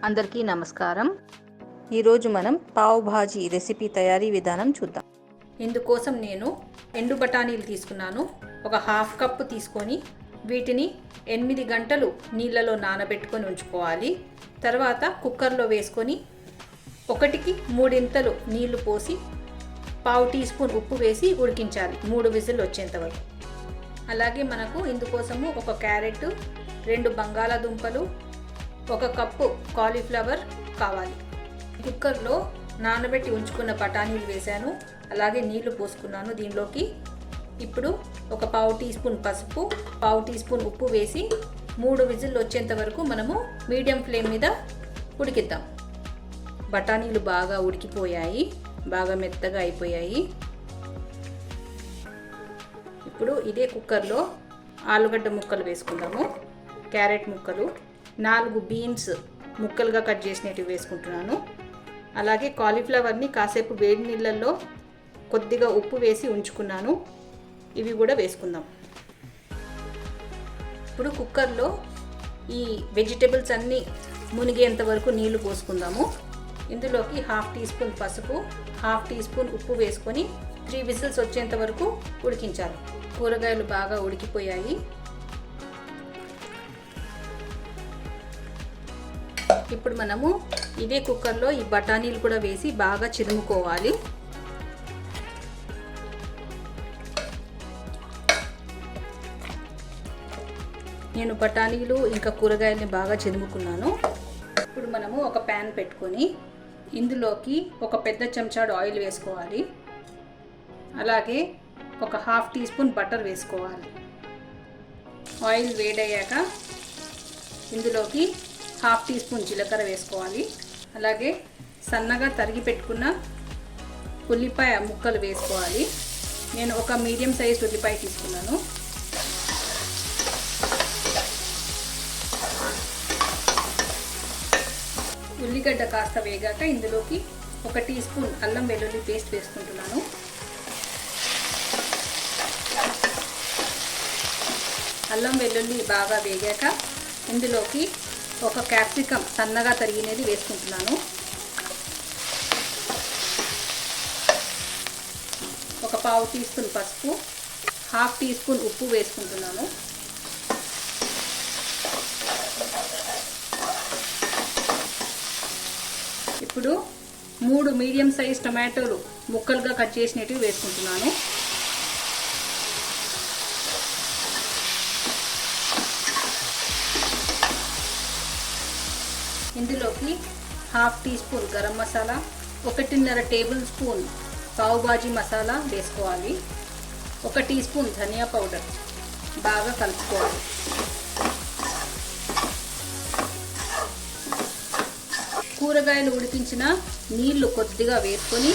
అందరికీ నమస్కారం. ఈరోజు మనం పావ్ భాజీ రెసిపీ తయారీ విధానం చూద్దాం. ఇందుకోసం నేను ఎండు బఠానీలు తీసుకున్నాను. ఒక హాఫ్ కప్పు తీసుకొని వీటిని 8 గంటలు నీళ్ళలో నానబెట్టుకొని ఉంచుకోవాలి. తర్వాత కుక్కర్లో వేసుకొని 1కి 3 నీళ్లు పోసి పావు టీ స్పూన్ ఉప్పు వేసి ఉడికించాలి 3 విజిల్ వచ్చేంత వరకు. అలాగే మనకు ఇందుకోసము ఒక క్యారెట్, 2 బంగాళాదుంపలు, 1 కప్పు కాలీఫ్లవర్ కావాలి. కుక్కర్లో నానబెట్టి ఉంచుకున్న బఠానీలు వేసాను. అలాగే నీళ్లు పోసుకున్నాను దీనిలోకి. ఇప్పుడు ఒక పావు టీ స్పూన్ పసుపు, పావు టీ స్పూన్ ఉప్పు వేసి 3 విజిల్ వచ్చేంత వరకు మనము మీడియం ఫ్లేమ్ మీద ఉడికిద్దాం. బఠానీలు బాగా ఉడికిపోయాయి, బాగా మెత్తగా అయిపోయాయి. ఇప్పుడు ఇదే కుక్కర్లో ఆలుగడ్డ ముక్కలు వేసుకుందాము, క్యారెట్ ముక్కలు, 4 బీన్స్ ముక్కలుగా కట్ చేసినవి వేసుకుంటున్నాను. అలాగే కాలీఫ్లవర్ని కాసేపు వేడి నీళ్ళల్లో కొద్దిగా ఉప్పు వేసి ఉంచుకున్నాను, ఇవి కూడా వేసుకుందాం. ఇప్పుడు కుక్కర్లో ఈ వెజిటేబుల్స్ అన్నీ మునిగేంత వరకు నీళ్లు పోసుకుందాము. ఇందులోకి హాఫ్ టీ స్పూన్ పసుపు, హాఫ్ టీ స్పూన్ ఉప్పు వేసుకొని 3 విజిల్స్ వచ్చేంత వరకు ఉడికించాలి. కూరగాయలు బాగా ఉడికిపోయాయి. ఇప్పుడు మనము ఇదే కుక్కర్లో ఈ బఠానీలు కూడా వేసి బాగా చిరుముకోవాలి. నేను బఠానీలు ఇంకా కూరగాయలని బాగా చిరుముకున్నాను. ఇప్పుడు మనము ఒక ప్యాన్ పెట్టుకొని ఇందులోకి ఒక పెద్ద చెంచాడు ఆయిల్ వేసుకోవాలి. అలాగే ఒక హాఫ్ టీ స్పూన్ బటర్ వేసుకోవాలి. ఆయిల్ వేడయ్యాక ఇందులోకి హాఫ్ టీ స్పూన్ జీలకర్ర వేసుకోవాలి. అలాగే సన్నగా తరిగి పెట్టుకున్న ఉల్లిపాయ ముక్కలు వేసుకోవాలి. నేను ఒక మీడియం సైజ్ ఉల్లిపాయ తీసుకున్నాను. ఉల్లిగడ్డ కాస్త వేగాక ఇందులోకి 1 టీ స్పూన్ అల్లం వెల్లుల్లి పేస్ట్ వేసుకుంటున్నాను. అల్లం వెల్లుల్లి బాగా వేగాక ఇందులోకి ఒక క్యాప్సికమ్ సన్నగా తరిగినది వేసుకుంటున్నాను. ఒక పావు టీ స్పూన్ పసుపు, హాఫ్ టీ స్పూన్ ఉప్పు వేసుకుంటున్నాను. ఇప్పుడు 3 మీడియం సైజ్ టమాటోలు ముక్కలుగా కట్ చేసినవి వేసుకుంటున్నాను. ఇందులోకి half teaspoon garam masala, 1.5 tablespoon pav bhaji masala వేసుకోవాలి. 1 టీ స్పూన్ ధనియా పౌడర్ బాగా కలుపుకోవాలి. కూరగాయలు ఉడికించిన నీళ్లు కొద్దిగా వేసుకొని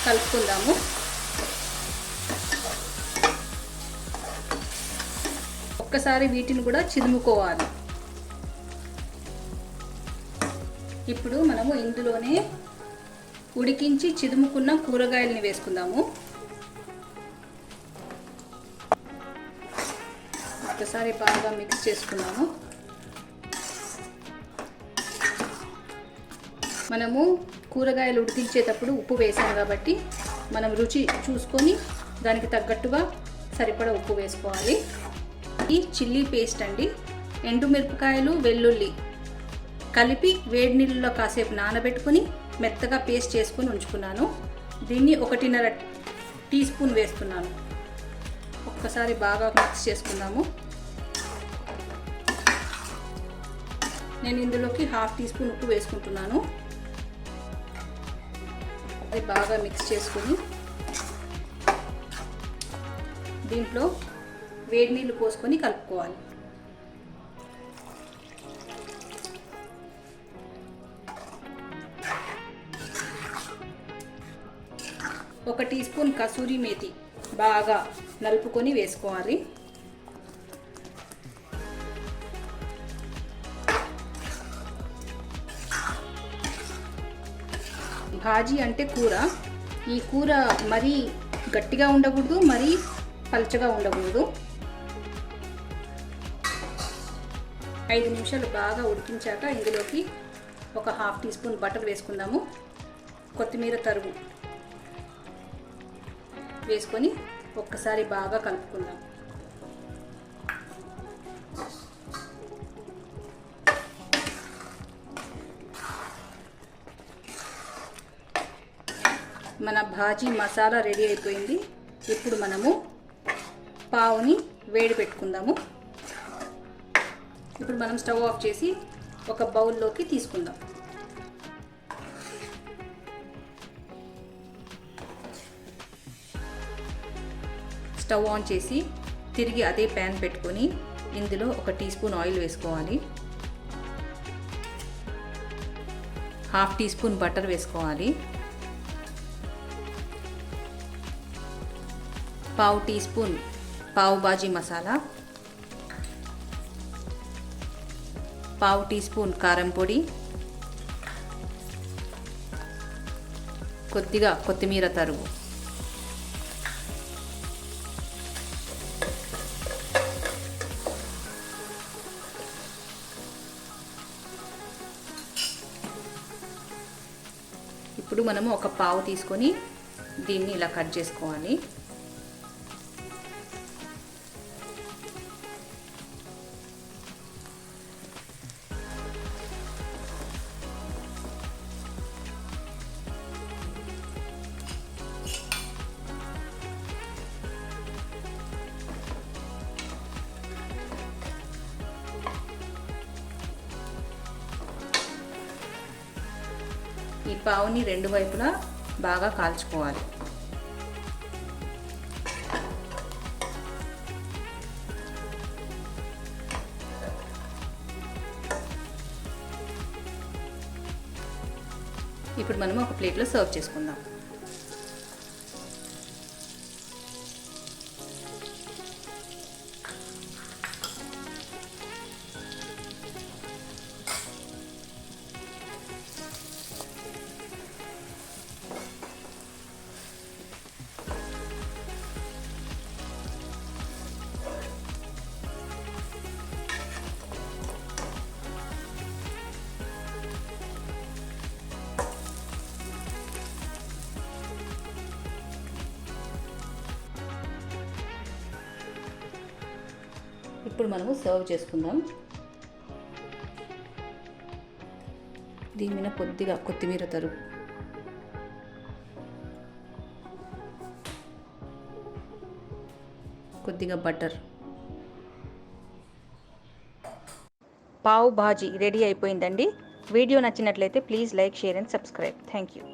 కలుపుకుందాము. ఒక్కసారి వీటిని కూడా చిదుముకోవాలి. ఇప్పుడు మనము ఇందులోనే ఉడికించి చిదుముకున్న కూరగాయలని వేసుకుందాము. ఒకసారి బాగా మిక్స్ చేసుకుందాము. మనము కూరగాయలు ఉడికించేటప్పుడు ఉప్పు వేసాం కాబట్టి మనం రుచి చూసుకొని దానికి తగ్గట్టుగా సరిపడా ఉప్పు వేసుకోవాలి. ఈ చిల్లీ పేస్ట్ అండి, ఎండుమిరపకాయలు, వెల్లుల్లి కలిపి వేడి నీళ్ళలో కాసేపు నానబెట్టుకుని మెత్తగా పేస్ట్ చేసుకుని ఉంచుకున్నాను. దీన్ని 1.5 టీ స్పూన్ వేస్తున్నాను. ఒక్కసారి బాగా మిక్స్ చేసుకుందాము. నేను ఇందులోకి హాఫ్ టీ స్పూన్ ఉప్పు వేసుకుంటున్నాను. అది బాగా మిక్స్ చేసుకుని దీంట్లో వేడి నీళ్ళు పోసుకొని కలుపుకోవాలి. ఒక టీ స్పూన్ కసూరి మేతి బాగా నలుపుకొని వేసుకోవాలి. భాజీ అంటే కూర. ఈ కూర మరీ గట్టిగా ఉండకూడదు, మరీ పల్చగా ఉండకూడదు. 5 నిమిషాలు బాగా ఉడికించాక ఇందులోకి ఒక హాఫ్ టీ స్పూన్ బటర్ వేసుకుందాము. కొత్తిమీర తరుగు వేసుకొని ఒక్కసారి బాగా కలుపుకుందాం. మన భాజీ మసాలా రెడీ అయిపోయింది. ఇప్పుడు మనము పావుని వేడి పెట్టుకుందాము. ఇప్పుడు మనం స్టవ్ ఆఫ్ చేసి ఒక బౌల్లోకి తీసుకుందాం. స్టవ్ ఆన్ చేసి తిరిగి అదే ప్యాన్ పెట్టుకొని ఇందులో ఒక టీ స్పూన్ ఆయిల్ వేసుకోవాలి. హాఫ్ టీ స్పూన్ బటర్ వేసుకోవాలి. పావు టీ స్పూన్ పావు భాజీ మసాలా, పావు టీ స్పూన్ కారం పొడి, కొద్దిగా కొత్తిమీర తరుగు, ఇప్పుడు మనము ఒక పావు తీసుకొని దీన్ని ఇలా కట్ చేసుకోవాలి. ఈ పావుని రెండు వైపులా బాగా కాల్చుకోవాలి. ఇప్పుడు మనం ఒక ప్లేట్లో సర్వ్ చేసుకుందాం. ఇప్పుడు మనము సర్వ్ చేసుకుందాం. దీని మీద కొద్దిగా కొత్తిమీర తరుగు, కొద్దిగా బటర్. పావ్ భాజీ రెడీ అయిపోయిందండి. వీడియో నచ్చినట్లయితే please like, share and subscribe. Thank you.